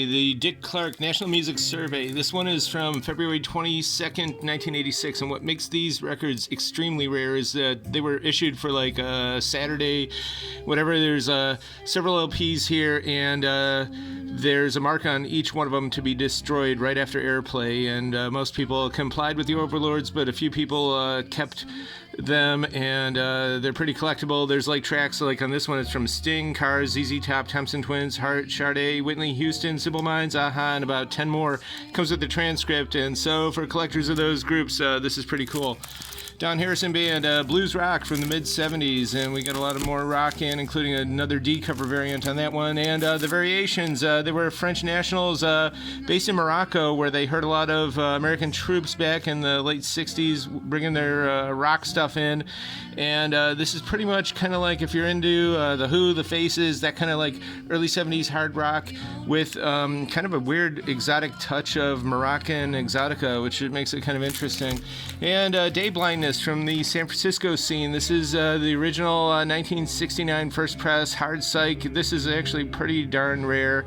The Dick Clark National Music Survey. This one is from February 22nd, 1986, and what makes these records extremely rare is that they were issued for like a Saturday, whatever. There's several LPs here, and there's a mark on each one of them to be destroyed right after airplay, and most people complied with the overlords, but a few people kept them, and they're pretty collectible. There's like tracks like on this one, it's from Sting, Cars, ZZ Top, Thompson Twins, Heart, Sade, Whitney Houston, Simple Minds, Aha, and about 10 more. Comes with the transcript, and so for collectors of those groups, this is pretty cool. Don Harrison Band, blues rock from the mid-70s, and we got a lot of more rock in, including another D cover variant on that one, and the Variations. They were French nationals based in Morocco, where they heard a lot of American troops back in the late 60s bringing their rock stuff in, and this is pretty much kind of like if you're into The Who, The Faces, that kind of like early 70s hard rock with kind of a weird exotic touch of Moroccan exotica, which makes it kind of interesting. And Day Blindness from the San Francisco scene. This is the original 1969 First Press Hard Psych. This is actually pretty darn rare.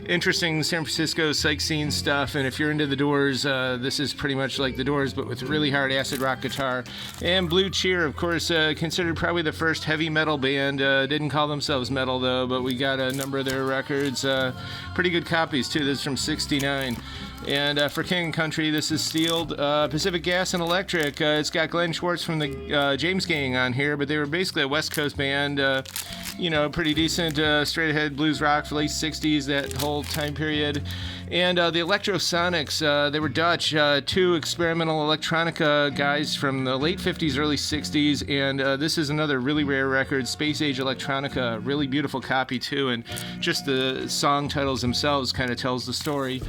Interesting San Francisco psych scene stuff, and if you're into the Doors, this is pretty much like the Doors but with really hard acid rock guitar. And Blue Cheer, of course, considered probably the first heavy metal band. Didn't call themselves metal though, but we got a number of their records. Pretty good copies too. This is from '69. And for King and Country, this is Steeled, Pacific Gas and Electric. It's got Glenn Schwartz from the James Gang on here, but they were basically a West Coast band. Pretty decent straight-ahead blues rock for late 60s, that whole time period. And the Electrosonics, they were Dutch, two experimental electronica guys from the late 50s, early 60s, and this is another really rare record, Space Age Electronica, really beautiful copy too, and just the song titles themselves kind of tells the story.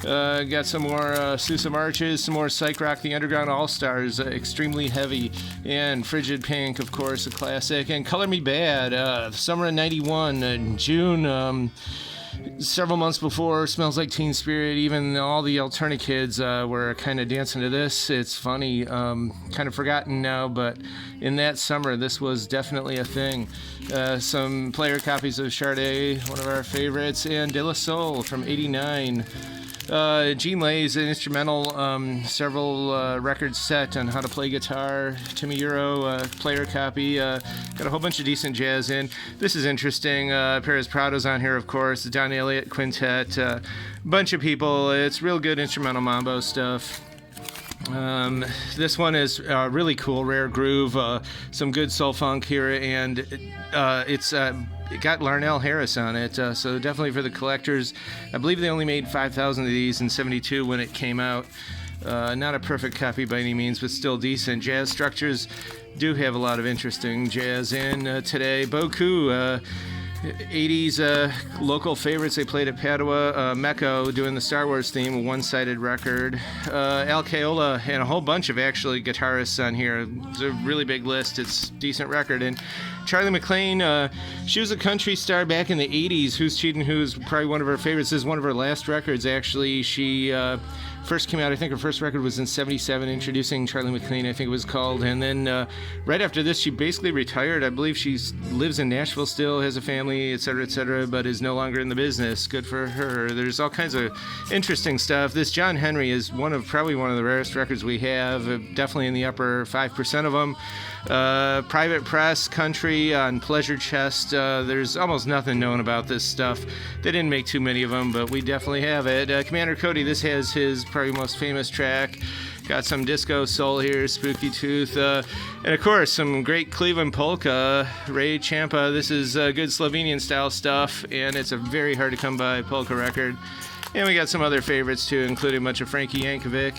Got some more Sousa Marches, some more Psych Rock, the Underground All-Stars, extremely heavy, and Frigid Pink, of course, a classic, and Color Me Bad, summer of '91, in June, several months before Smells Like Teen Spirit. Even all the alternate kids were kind of dancing to this. It's funny, kind of forgotten now, but in that summer, this was definitely a thing. Some player copies of Sade, one of our favorites, and De La Soul from '89. Gene Lay's an instrumental, several records set on how to play guitar. Timmy Euro, player copy. Got a whole bunch of decent jazz in. This is interesting. Perez Prado's on here, of course. The Don Elliott Quintet. Bunch of people. It's real good instrumental mambo stuff. This one is really cool, rare groove, some good soul funk here, and it got Larnell Harris on it, so definitely for the collectors. I believe they only made 5,000 of these in '72 when it came out. Not a perfect copy by any means, but still decent. Jazz structures do have a lot of interesting jazz in today. Boku, 80s local favorites. They played at Padua. Mecco doing the Star Wars theme, a one-sided record. Al Caiola and a whole bunch of actually guitarists on here. It's a really big list. It's a decent record. And Charlie McLean, she was a country star back in the 80s. Who's Cheatin' Who's probably one of her favorites. This is one of her last records, actually. She first came out, I think her first record was in '77, Introducing Charlie McLean, I think it was called. And then right after this, she basically retired. I believe she lives in Nashville still, has a family, etc., but is no longer in the business. Good for her. There's all kinds of interesting stuff. This John Henry is probably one of the rarest records we have, definitely in the upper 5% of them. Private Press, Country on Pleasure Chest. There's almost nothing known about this stuff. They didn't make too many of them, but we definitely have it. Commander Cody, this has his probably most famous track. Got some disco soul here, Spooky Tooth, and of course some great Cleveland polka. Ray Champa, this is good Slovenian style stuff, and it's a very hard to come by polka record. And we got some other favorites too, including a bunch of Frankie Yankovic.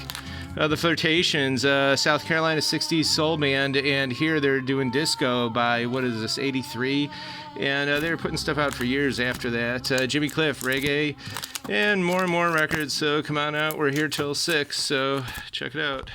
The Flirtations, South Carolina 60s soul band, and here they're doing disco by, what is this, '83? And they were putting stuff out for years after that. Jimmy Cliff, reggae, and more records, so come on out. We're here till 6, so check it out.